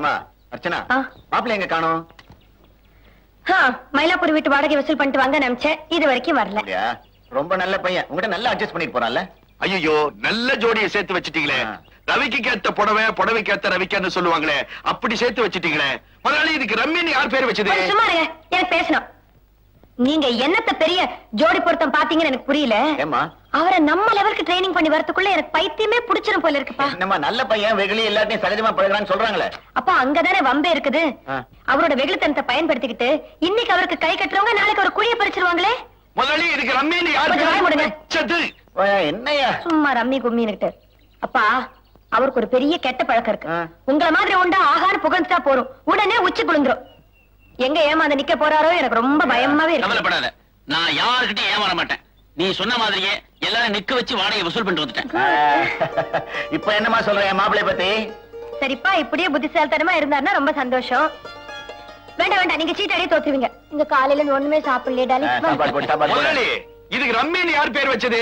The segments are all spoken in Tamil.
ஏமா அர்ச்சனா, மாப்பிள்ளை எங்க காணோம்? மயிலாப்பூர் வீட்டு வாடகை வசூல் பண்ணிட்டு வாங்க நினைச்சேன், இது வரைக்கும் வரல. ரொம்ப நல்ல பையன், உங்ககிட்ட நல்லா அட்ஜஸ்ட் பண்ணிட்டு போறான்ல. ஐயோ, நல்ல ஜோடியை சேர்த்து வச்சிட்டீங்களே. ரவிக்கு கேத்த புடவை, புடவைக்கு ஏத்த ரவிக்கான்னு சொல்லுவாங்களே, அப்படி சேர்த்து வச்சிட்டீங்களே. முதலாளி, இதுக்கு ரம்மின்னு யார் பேர் வச்சது? சும்மா இருங்க, எனக்கு பேசணும். நீங்க என்னத்த பெரிய ஜோடி பொருத்தம் பாத்தீங்கன்னு எனக்கு புரியல. அவரை நம்ம லெவலுக்கு ட்ரைனிங் பண்ணி வரதுக்குள்ள எனக்கு பைத்தியமே புடிச்சிரும் போல இருக்குப்பா. நம்ம நல்ல பையன், வெகுளி எல்லாத்தையும் சகஜமா பழகுறான்னு சொல்றாங்களே. அப்ப அங்கதானே வம்பே இருக்குது. அவரோட வெகுளித்தனத்தை பயன்படுத்திக்கிட்டு இன்னைக்கு அவருக்கு கை கட்டுறவங்க நாளைக்கு ஒரு குழிய பறிச்சிருவாங்களே. முதலாளி, இதுக்கு ரம்மின்னு யார் பேர் வச்சது? என்னையா சும்மா ரம்மி கும்மின்னுட்டு. அப்பா, அவருக்கு ஒரு பெரிய கெட்ட பழக்கம் இருக்கு. உங்களை மாதிரி உண்டா ஆகான்னு புகழ்ந்துட்டா போறோம், உடனே உச்சி குளிந்துரும். எங்க ஏமாந்து நிக்க போறாரோ எனக்கு ரொம்ப பயமாவே இருக்கு. கவலைப்படாத, நான் யாருக்கிட்ட ஏமாற மாட்டேன். நீ சொன்ன மாதிரியே எல்லாரும் நிக்க வச்சு வாடகை வசூல் பண்ணிட்டு வந்துட்டேன். இப்ப என்னமா சொல்றேன் மாப்பிள்ளை பத்தி? சரிப்பா, இப்படியே புத்திசாலித்தனமா இருந்தாருன்னா ரொம்ப சந்தோஷம். வேண்டாம் வேண்டாம், நீங்க சீட் அடியே தோத்துருவீங்க. இங்க காலையில ஒண்ணுமே சாப்பிடல. இதுக்கு ரம்மின்னு யார் பேர் வச்சது?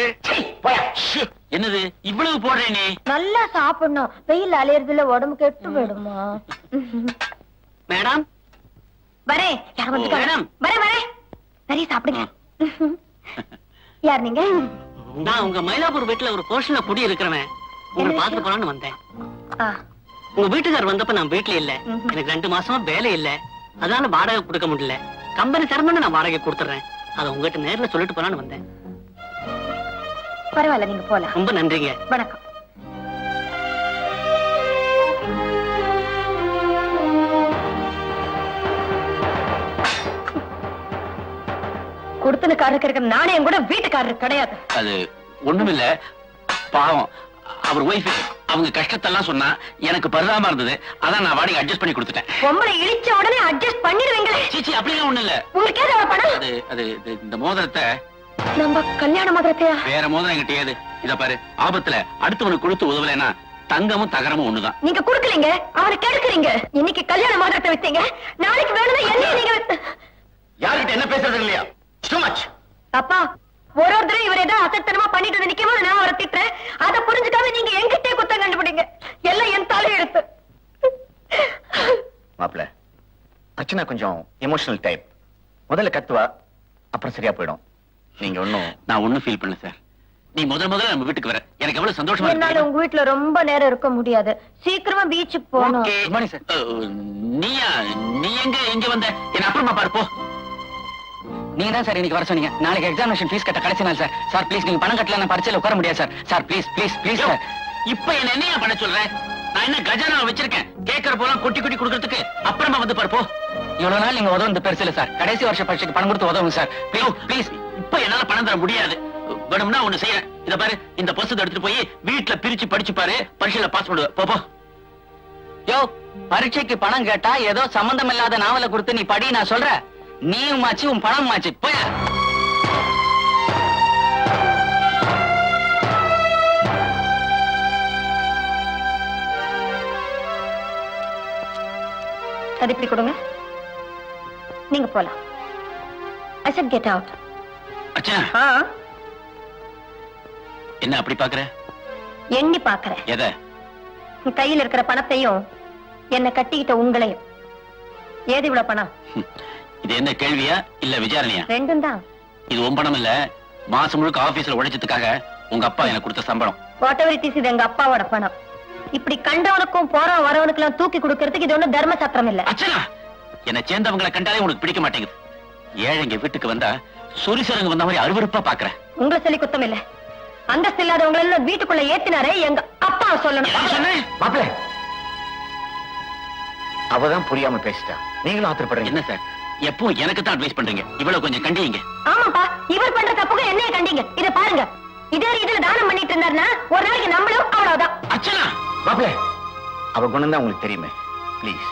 என்னது இவ்வளவு போடுறேன்? நீ நல்லா சாப்பிடணும், வெயில் அலையறதுல உடம்பு கெட்டு போயிடுமா. மேடம் வரேன். யார் வந்துட்டாங்க? வரேன் வரேன், நிறைய சாப்பிடுங்க. யார் நீங்க? நான் உங்க மயிலாப்பூர் வீட்டுல ஒரு போர்ஷன்ல குடி இருக்கிறவன். உங்களை பாத்துட்டு போலான்னு வந்தேன். உங்க வீட்டுக்காரர் வந்தப்ப நான் வீட்டுல இல்ல. எனக்கு 2 மாசமா வேலை இல்ல, அதனால வாடகை கொடுக்க முடியல. கம்பெனி திறந்தோன்னு நான் வாடகை கொடுத்துறேன். அதை உங்ககிட்ட நேர்ல சொல்லிட்டு போலான்னு வந்தேன். பரவாயில்ல, நீங்க போலாம். ரொம்ப நன்றிங்க. வணக்கம். கொடுத்தனுக்காரருக்கு நானே கூட வீட்டுக்காரருக்கு கிடையாது. அது ஒண்ணுமில்ல, பாவம் அவர் ஒய்ஃப் அவங்க கஷ்டத்தெல்லாம் சொன்னா எனக்கு பரிதாபமா இருந்தது. அதான் நான் வாடகை அட்ஜஸ்ட் பண்ணி கொடுத்துட்டேன். உங்களை இழிச்ச உடனே அட்ஜஸ்ட் பண்ணிடுவீங்களே. சீச்சி, அப்படிலாம் ஒண்ணு இல்ல. உங்களுக்கு ஏதோ பணம்? அது அது இந்த மோதிரத்தை, நம்ம கல்யாண மோதிரத்தையா? வேற மோதிரம் என்கிட்ட ஏது? இத பாரு, ஆபத்துல அடுத்தவனுக்கு கொடுத்து உதவலைன்னா தங்கமும் தகரமும் ஒண்ணுதான். நீங்க குடுக்கலீங்க, அவரை கெடுக்குறீங்க. இன்னைக்கு கல்யாண மோதிரத்தை வச்சீங்க, நாளைக்கு வேணும்னா என்ன நீங்க யார்கிட்ட என்ன பேசுறது இல்லையா? அப்பா, ஒரு தடவை இவர் ஏதோ அசத்தனமா பண்ணிட்டு நிக்கும் போது நான் அவரை திட்டுறேன். அதை புரிஞ்சுக்காம நீங்க என்கிட்டே குத்தம் கண்டுபிடிங்க. எல்லாம் என் தலை எடுத்து. மாப்பிள்ள, அர்ச்சனா கொஞ்சம் எமோஷனல் டைப். முதல்ல கத்துவா, அப்புறம் சரியா போயிடும். நீங்க நான் ஒண்ணும் ஃபீல் பண்ணல சார். நீ முதல்ல நம்ம வீட்டுக்கு வர எனக்கு எவ்வளவு சந்தோஷமா இருக்கு. என்னால உங்க வீட்டுல ரொம்ப நேரம் இருக்க முடியாது, சீக்கிரமா பீச்சுக்கு போகணும். நீ எங்க வந்த? என்ன அப்புறமா பாருப்போ. நீங்க தான் சார் இன்னைக்கு வர சொன்னீங்க. நாளைக்கு எக்ஸாமினேஷன் ஃபீஸ் கட்ட கடைசி நாள் சார். சார் ப்ளீஸ், நீங்க பணம் கட்டல நான் பரீட்சையில உட்கார முடியாது sir. Sir please please please sir. இப்ப என்ன பண்ண சொல்றேன்? நான் என்ன கஜானா வச்சிருக்கேன்? கேட்கற போலாம் குட்டி குட்டி கொடுக்கறதுக்கு அப்புறமா வந்து பாருப்போ. இவ்வளவு நாள் நீங்க உதவுறது பெருசு இல்ல சார். கடைசி வருஷ பரீட்சைக்கு பணம் கொடுத்து உதவுங்க சார். Please please. இப்ப என்னால பணம் தர முடியாது. வேணும்னா ஒண்ணு செய்யறேன். இத பாரு, இந்த புத்தகத்தை எடுத்துட்டு போய் வீட்டுல பிரிச்சு படிச்சு பாரு, பரீட்சையில பாஸ் பண்ணுவ. போ. யோ, பரீட்சைக்கு பணம் கேட்டா ஏதோ சம்பந்தம் இல்லாத நாவலை கொடுத்து நீ படி நான் சொல்றேன். நீயும் மாச்சு, உன் பணம் மாச்சு. போய அது இப்படி கொடுங்க, நீங்க போலாம். I said get out. அச்சா, என்ன அப்படி பாக்குற? எண்ணி பாக்குறேன். எதை? கையில் இருக்கிற பணத்தையும் என்ன கட்டிக்கிட்ட உங்களையும். ஏது இவ்வளவு பணம்? இது என்ன கேள்வியா இல்ல விசாரணையா? ரெண்டும் தான். இது உன் பணம் இல்ல, மாசம் முழுக்க ஆபீஸ்ல உழைச்சதுக்காக உங்க அப்பா எனக்கு கொடுத்த சம்பளம். வாட்டெவர் இட் இஸ், இது எங்க அப்பாவோட பணம். இப்படி கண்டவனுக்கும் போற வரவனுக்கு எல்லாம் தூக்கி கொடுக்கறதுக்கு இது ஒண்ணு தர்ம சத்திரம் இல்ல. அச்சனா, என்ன சேர்ந்தவங்களை கண்டாலே உனக்கு பிடிக்க மாட்டேங்குது. ஏழைங்க வீட்டுக்கு வந்தா சொரிசரங்க வந்த மாதிரி அருவருப்பா பாக்குற. உங்களை சொல்லி குத்தம் இல்ல. அந்தஸ்து இல்லாதவங்களை எல்லாம் வீட்டுக்குள்ள ஏத்தினாரே எங்க அப்பா சொல்லணும். மாப்பிள்ள, அவதான் புரியாம பேசிட்டா, நீங்களும் ஆத்திரப்படுறீங்க. என்ன சார், எப்போ எனக்கு தான் அட்வைஸ் பண்றீங்க? இவ்வளவு கொஞ்சம் கண்டிங்க. ஆமாப்பா, இவர் பண்ற தப்புக்கு என்னைய கண்டிங்க. இத பாருங்க, இதே இதுல தானம் பண்ணிட்டு இருந்தாருன்னா ஒரு நாளைக்கு நம்மளும் அவ்வளவுதான். அச்சனா, மாப்பிள்ள, அவ குணம் தான் உங்களுக்கு தெரியுமே. Please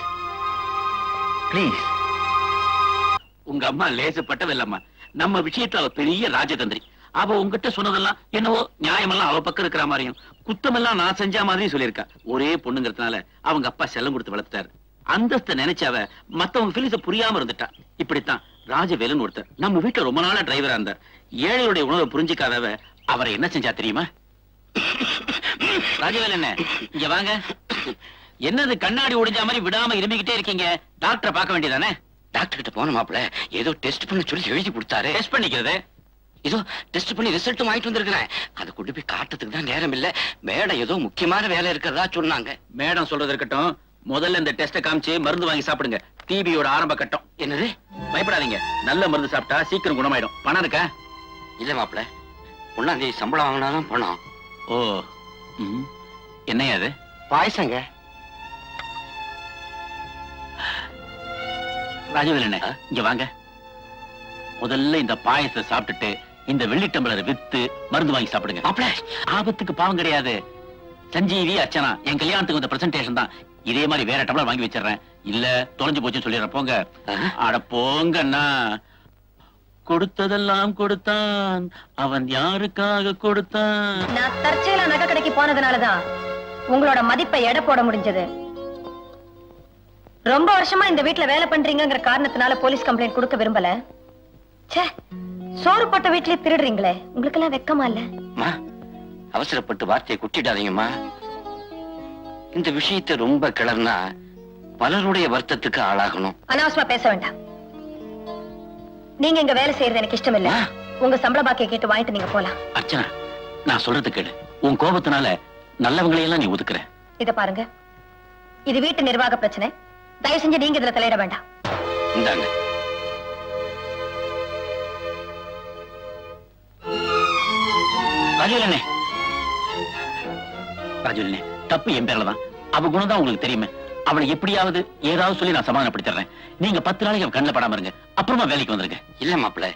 please. உங்க அம்மா லேசப்பட்டதில்லம்மா. நம்ம விஷயத்துல அவ பெரிய ராஜதந்திரி. அவ உங்ககிட்ட சொன்னதெல்லாம் என்னவோ நியாயமெல்லாம் அவ பக்கம் இருக்கிற மாதிரியும் குத்தமெல்லாம் நான் செஞ்ச மாதிரியும் சொல்லியிருக்கா. ஒரே பொண்ணுங்கிறதுனால அவங்க அப்பா செல்லம் கொடுத்து வளர்த்துட்டாரு. அந்தஸ்த நினைச்சாவ மத்தவங்க ஃபீலிங்ஸ புரியாம இருந்துட்டா. இப்படித்தான் ராஜவேலன் ஒருத்தர் நம்ம வீட்டுல ரொம்ப நாளா டிரைவரா இருந்தார். ஏழையுடைய உணவை புரிஞ்சுக்காதவ அவரை என்ன செஞ்சா தெரியுமா? ராஜவேலன், இங்க வாங்க. என்னது கண்ணாடி உடைஞ்ச மாதிரி விடாம இருமிக்கிட்டே இருக்கீங்க? டாக்டரை பார்க்க வேண்டியதானே? டாக்டர் கிட்ட போன மாப்பிள ஏதோ டெஸ்ட் பண்ண சொல்லி எழுதி கொடுத்தாரு. டெஸ்ட் பண்ணிக்கிறது? ஏதோ டெஸ்ட் பண்ணி ரிசல்ட் வாங்கிட்டு வந்திருக்கிறேன். அதை கொண்டு போய் காட்டுறதுக்கு தான் நேரம் இல்ல. மேடம் ஏதோ முக்கியமான வேலை இருக்கிறதா சொன்னாங்க. மேடம் சொல்றது இருக்கட்டும், முதல்ல இந்த டெஸ்ட காமிச்சு மருந்து வாங்கி சாப்பிடுங்க. டிபியோட ஆரம்ப கட்டம். என்னது? பயப்படாதீங்க, நல்ல மருந்து சாப்பிட்டா சீக்கிரம் குணமாயிடும். பணம் இருக்கா? இல்ல மாப்பிள, 1ஆம் தேதி சம்பளம் வாங்கினாதான் பணம். ஓ, என்னையா அது? பாயசங்க. ராஜவேலண்ணே, இங்க வாங்க. முதல்ல இந்த பாயசத்தை சாப்பிட்டுட்டு இந்த வெள்ளி டம்ளரை வித்து மருந்து வாங்கி சாப்பிடுங்க. மாப்பிள, ஆபத்துக்கு பாவம் கிடையாது. சஞ்சீவி அர்ச்சனா என் கல்யாணத்துக்கு வந்த பிரசன்டேஷன் தான். இதே மாதிரி வேற டம்ளர் வாங்கி வச்சிடறேன். இல்ல தொலைஞ்சு போச்சுன்னு சொல்லிடுறேன். போங்க. அட போங்கண்ணா. கொடுத்ததெல்லாம் கொடுத்தான், அவன் யாருக்காக கொடுத்தான்? நான் தற்செயலா நகை கடைக்கு போனதுனாலதான் உங்களோட மதிப்பை எடை போட முடிஞ்சது. ரொம்ப வருஷமா இந்த வீட்டுல வேலை பண்றீங்கிற காரணத்தினால போலீஸ் கம்ப்ளைண்ட் கொடுக்க விரும்பல. ச்சே, சோறு போட்ட வீட்லயே திருடுறீங்களே, உங்களுக்கு எல்லாம் வெக்கமா இல்ல? அம்மா, அவசரப்பட்டு வார்த்தையை குட்டிடாதீங்கம்மா. இந்த விஷயத்தை ரொம்ப கிளர்னா பலருடைய வருத்தத்துக்கு ஆளாகணும். அனாவசியமா பேச வேண்டாம். நீங்க இங்க வேலை செய்யறது எனக்கு இஷ்டம் இல்ல. உங்க சம்பள பாக்கிய கேட்டு வாங்கிட்டு நீங்க போலாம். அர்ச்சனா, நான் சொல்றது கேளு. உன் கோபத்தினால நல்லவங்களையெல்லாம் நீ ஒதுக்குற. இத பாருங்க, இது வீட்டு நிர்வாக பிரச்சனை. தயவு செஞ்சு நீங்க இதுல தலையிட வேண்டாம். இந்தாங்க. ராஜவேலண்ணே, ராஜவேலண்ணே, தப்பு என் பேர்ல தான். அவ குணம் தான் உங்களுக்கு தெரியுமே. அவளை எப்படியாவது ஏதாவது சொல்லி நான் சமாதானப்படுத்திடுறேன். நீங்க 10 நாளைக்கு அவ கண்ணில் படாம இருங்க. அப்புறமா வேலைக்கு வந்துருங்க. இல்ல மாப்பிள,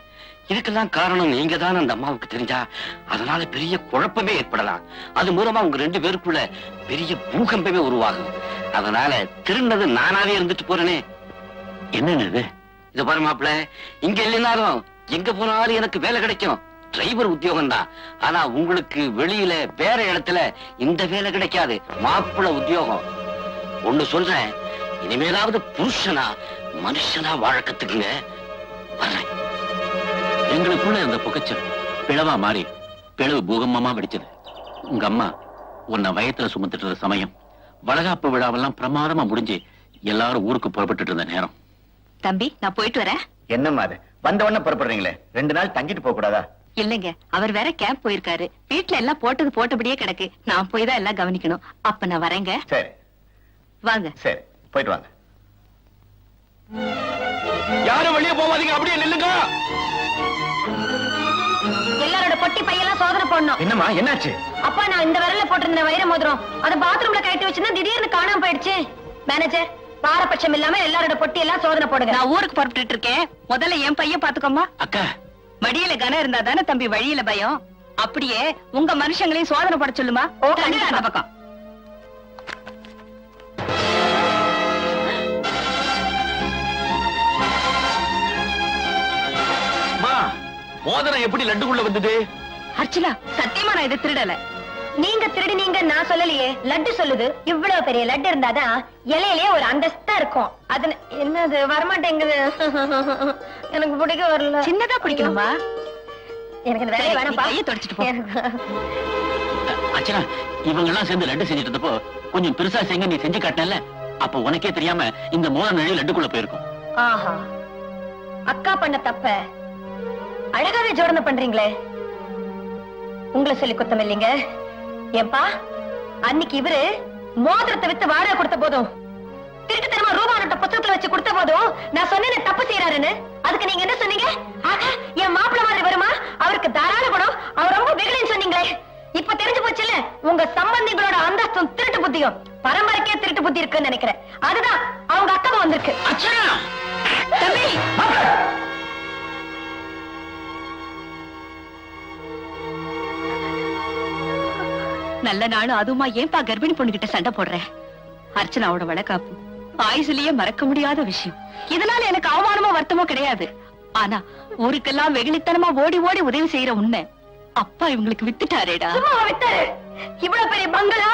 இதுக்கெல்லாம் காரணம் நீங்க தான். அந்த அம்மாவுக்கு தெரிஞ்சா அதனால பெரிய குழப்பமே ஏற்படலாம். அது மூலமா உங்க 2 பேருக்குள்ள பெரிய பூகம்பமே உருவாகும். அதனால திருநது நானாவே இருந்துட்டு போறேனே. என்னன்னு இது? இது பாரு மாப்பிள, இங்க இல்லைனாலும் எங்க போனாலும் எனக்கு வேலை கிடைக்கும். டிரைவர் உத்தியோகம் தான். ஆனா உங்களுக்கு வெளியில வேற இடத்துல இந்த வேலை கிடைக்காது. மாப்பிள உத்தியோகம். ஒண்ணு சொல்றேன், இனிமேலாவது புருஷனா மனுஷனா வாழ கத்துக்குங்க. வர்றேன். எங்களுக்குள்ள இருந்த புகைச்சல் பிளவா மாறி பிளவு பூகம்பமா வெடிச்சது. உங்க அம்மா உன்னை வயத்துல சுமந்துட்டு இருந்த சமயம், வளகாப்பு விழாவெல்லாம் பிரமாதமா முடிஞ்சு எல்லாரும் ஊருக்கு புறப்பட்டு இருந்த நேரம். தம்பி, நான் போயிட்டு வரேன். என்னம்மா அது, வந்த உடனே புறப்படுறீங்களே? 2 நாள் தங்கிட்டு போக கூடாதா? இல்லைங்க, அவர் வேற கேம்ப் போயிருக்காரு. வீட்டுல எல்லாம் போட்டது போட்டபடியே கிடக்கு. நான் போய் தான் எல்லாம் கவனிக்கணும். அப்ப நான் வரேங்க. சரி வாங்க. சரி, போயிட்டு வாங்க. யாரும் வெளியே போவாதீங்க, அப்படியே நில்லுங்க. எல்லாரோட பொட்டி பையெல்லாம் சோதனை போடணும். என்னம்மா, என்னாச்சு? அப்பா, நான் இந்த விரல்ல போட்டிருந்த வைர மோதிரம் அது பாத்ரூம்ல கட்டி வச்சிருந்தா திடீர்னு காணாம போயிடுச்சு. மேனேஜர், பாரபட்சம் இல்லாம எல்லாரோட பொட்டி எல்லாம் சோதனை போடுங்க. நான் ஊருக்கு புறப்பட்டு இருக்கேன். முதல்ல என் பையன் பாத்துக்கோமா. அக்கா, மடியில கனம் இருந்தா தானே தம்பி வழியில பயம். அப்படியே உங்க மனுஷங்களையும் சோதனை போட சொல்லுமா. அந்த பக்கம். மோதிரம் எப்படி லட்டுக்குள்ள வந்தது? அர்ச்சனா, சத்தியமா நான் இதை திருடல. நீங்க திருடினீங்க நான் சொல்லலையே, லட்டு சொல்லுது. இவ்வளவு பெரிய லட்டு இருந்தாதான் இலையிலேயே ஒரு அந்தஸ்தா இருக்கும். அது என்னது வரமாட்டேங்குது. எனக்கு பிடிக்க வரல. சின்னதா பிடிக்கணுமா? எனக்கு இந்த வேலையை வேணாம். கையை தொடச்சிட்டு போ. அர்ச்சனா, இவங்க எல்லாம் சேர்ந்து லட்டு செஞ்சுட்டு இருந்தப்போ கொஞ்சம் பெருசா செய்ய நீ செஞ்சு காட்டினல. அப்ப உனக்கே தெரியாம இந்த மோதிரம் நிழல் லட்டுக்குள்ள போயிருக்கும். ஆஹா, அக்கா பண்ண தப்ப அழகாவே ஜோடனை பண்றீங்களே. உங்களை சொல்லி குத்தம் இல்லைங்க. ஏப்பா, அன்னைக்கு இவரு மோதிரத்தை வித்து வாடகை கொடுத்த போதும், திருட்டுத்தனமா ரூபா நோட்டை புத்தகத்துல வச்சு கொடுத்த போதும் நான் சொன்னேன் தப்பு செய்யறாருன்னு. அதுக்கு நீங்க என்ன சொன்னீங்க? என் மாப்பிள்ள மாதிரி வருமா, அவருக்கு தாராள குணம், அவர் ரொம்ப வெகுளின்னு சொன்னீங்களே. இப்ப தெரிஞ்சு போச்சுல்ல, உங்க சம்பந்திகளோட அந்தஸ்தும் திருட்டு புத்தியும். பரம்பரைக்கே திருட்டு புத்தி இருக்குன்னு நினைக்கிறேன். அதுதான் அவங்க அக்காவும் வந்திருக்கு. அர்ச்சனா, தம்பி, நல்ல நாளும் அதுமா ஏன்பா கர்ப்பிணி பொண்ணுகிட்ட சண்டை போடுறேன்? அர்ச்சனாவோட வளகாப்பு ஆயுசுலயே மறக்க முடியாத விஷயம். இதனால எனக்கு அவமானமோ வருத்தமோ கிடையாது. ஆனா ஊருக்கெல்லாம் வெகுளித்தனமா ஓடி ஓடி உதவி செய்யற உண்மை அப்பா இவங்களுக்கு வித்துட்டாரேடா. வித்தாரு. இவ்வளவு பெரிய பங்களா,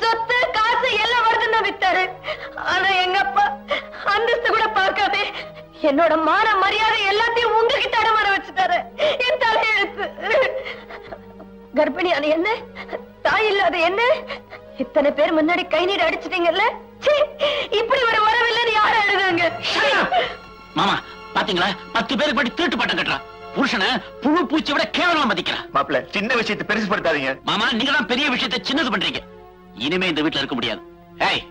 சொத்து, காசு எல்லாம் வருதுன்னு வித்தாரு. ஆனா எங்க அப்பா அந்தஸ்து கூட பார்க்காதே என்னோட மான மரியாதை எல்லாத்தையும் உங்ககிட்ட அடமாற வச்சுட்டாரு. என் தலையெழுத்து. கர்ப்பிணியான என்ன, தாய் இல்லாத என்ன, இத்தனை இத்தனை பேர் முன்னாடி கை நீர் அடிச்சிட்டீங்கல்ல, சீ, இப்படி ஒரு வரவில்லைன்னு யாரும் எழுதுங்க. மாமா பாத்தீங்களா, 10 பேருக்கு படி திருட்டு பட்டம் கட்டுறா. புருஷனை புழு பூச்சி விட கேவலமா மதிக்கிறான். மாப்பிள்ள சின்ன விஷயத்தை பெருசுப்படுத்தாதீங்க. மாமா நீங்க தான் பெரிய விஷயத்தை சின்னது பண்றீங்க. இனிமே இந்த வீட்டுல இருக்க முடியாது. ஏய்,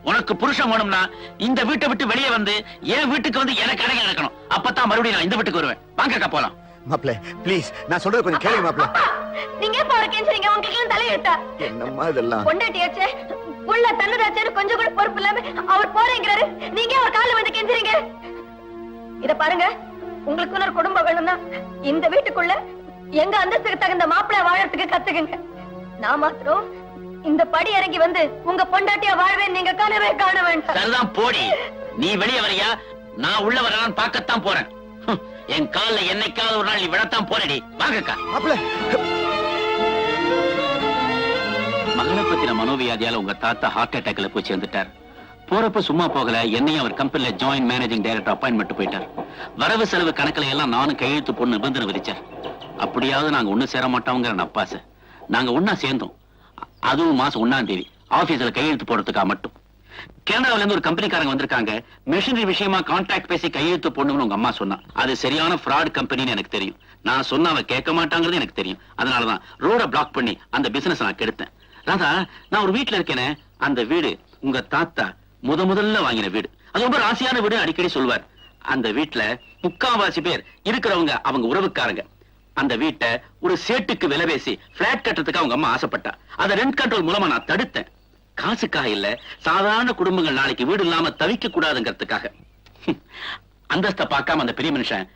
உனக்கு புருஷன் வேணும்னா இந்த வீட்டை விட்டு வெளியே வந்து என் வீட்டுக்கு வந்து எனக்கு அடங்க நடக்கணும். அப்பதான் மறுபடியும் நான் இந்த வீட்டுக்கு வருவேன். வாங்கக்கா போலாம். மாப்பிள்ள ப்ளீஸ், நான் சொல்றது கொஞ்சம் கேளுங்க மாப்பிள்ள. அப்பா, நீங்க எப்ப அவரை கெஞ்சுறீங்க? உங்களுக்கு தலையெழுத்தா? என்னம்மா இதெல்லாம்? பொண்டாட்டியாச்சே, புள்ள தன்னதாச்சேன்னு கொஞ்சம் கூட பொறுப்பு இல்லாம அவர் போறேங்கிறாரு. நீங்க அவர் கால வந்து கெஞ்சுறீங்க. இத பாருங்க, உங்களுக்கு ஒரு குடும்பம் வேணும்னா இந்த வீட்டுக்குள்ள எங்க அந்தஸ்துக்கு தகுந்த மாப்பிள்ளை வாழறதுக்கு கத்துக்குங்க. நான் மாத்திரம் இந்த படி இறங்கி வந்து உங்க பொண்டாட்டியா வாழ்வேன் நீங்க கனவே காண வேண்டாம். சரிதான், போடி. நீ வெளியே வரையா, நான் உள்ள வரலான்னு பார்க்கத்தான் போறேன். என் கால்ல என்னைக்காவது ஒரு நாள் நீ விடத்தான் போறடி. வாங்கக்கா. மாப்பிள்ள மகளை பத்தின மனோவியாதியால உங்க தாத்தா ஹார்ட் அட்டாக்ல போய் சேர்ந்துட்டார். போறப்ப சும்மா போகல, என்னையும் அவர் கம்பெனில ஜாயின்ட் மேனேஜிங் டைரக்டர் அப்பாயின்மெண்ட் போயிட்டார். வரவு செலவு கணக்குல எல்லாம் நானும் கையெழுத்து போட்டு நிபந்தனை விதிச்சார். அப்படியாவது நாங்க ஒண்ணு சேர மாட்டோங்கிற நப்பாசை. நாங்க ஒன்னா சேர்ந்தோம். அதுவும் மாசம் 1ஆம் தேதி ஆபீஸ்ல கையெழுத்து போடுறதுக்காக மட்டும். கனடாவில இருந்து ஒரு கம்பெனிக்காரங்க வந்திருக்காங்க. மெஷினரி விஷயமா கான்ட்ராக்ட் பேசி கையெழுத்து போடணும்னு உங்க அம்மா சொன்னா. அது சரியான ஃப்ராட் கம்பெனின்னு எனக்கு தெரியும். நான் சொன்ன அவ கேட்க மாட்டாங்கிறது எனக்கு தெரியும். அதனாலதான் ரோட பிளாக் பண்ணி அந்த பிசினஸ் நான் கெடுத்தேன். ராதா, நான் ஒரு வீட்டுல இருக்கேனே, அந்த வீடு உங்க தாத்தா முதல்ல வாங்கின வீடு. அது ரொம்ப ராசியான வீடு, அடிக்கடி சொல்வார். அந்த வீட்டுல 3/4 பேர் இருக்கிறவங்க அவங்க உறவுக்காரங்க. அந்த வீட்டை ஒரு சேட்டுக்கு விலை பேசி பிளாட் கட்டுறதுக்கு அவங்க அம்மா ஆசைப்பட்டா. அதை ரெண்ட் கண்ட்ரோல் மூலமா நான் தடுத்தேன். காசுக்காக இல்ல, சாதாரண குடும்பங்கள் நாளைக்கு வீடு இல்லாம தவிக்க கூடாதுங்கிறதுக்காக. அந்தஸ்த பார்க்காம அந்த பெரிய மனுஷன்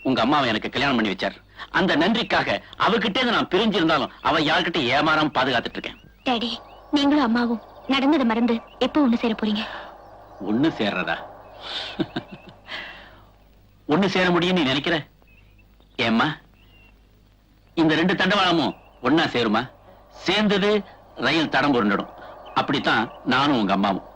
உங்க அம்மாவை எனக்கு கல்யாணம் பண்ணி வச்சார். அந்த நன்றிக்காக அவகிட்டே நான் பிரிஞ்சிருந்தாலும் அவ யார்கிட்ட ஏமாறாம பாதுகாத்துட்டு இருக்கேன். டாடி, நீங்களும் அம்மாவும் நடந்ததை மறந்து எப்போ ஒண்ணு சேர போறீங்க? ஒண்ணு சேர்றதா? ஒண்ணு சேர முடியும் நீ நினைக்கிற? ஏம்மா, இந்த 2 தண்டவாளமும் ஒன்னா சேருமா? சேர்ந்தது ரயில் தடம் புரண்டிடும். அப்படித்தான் நானும் உங்க அம்மாவும்.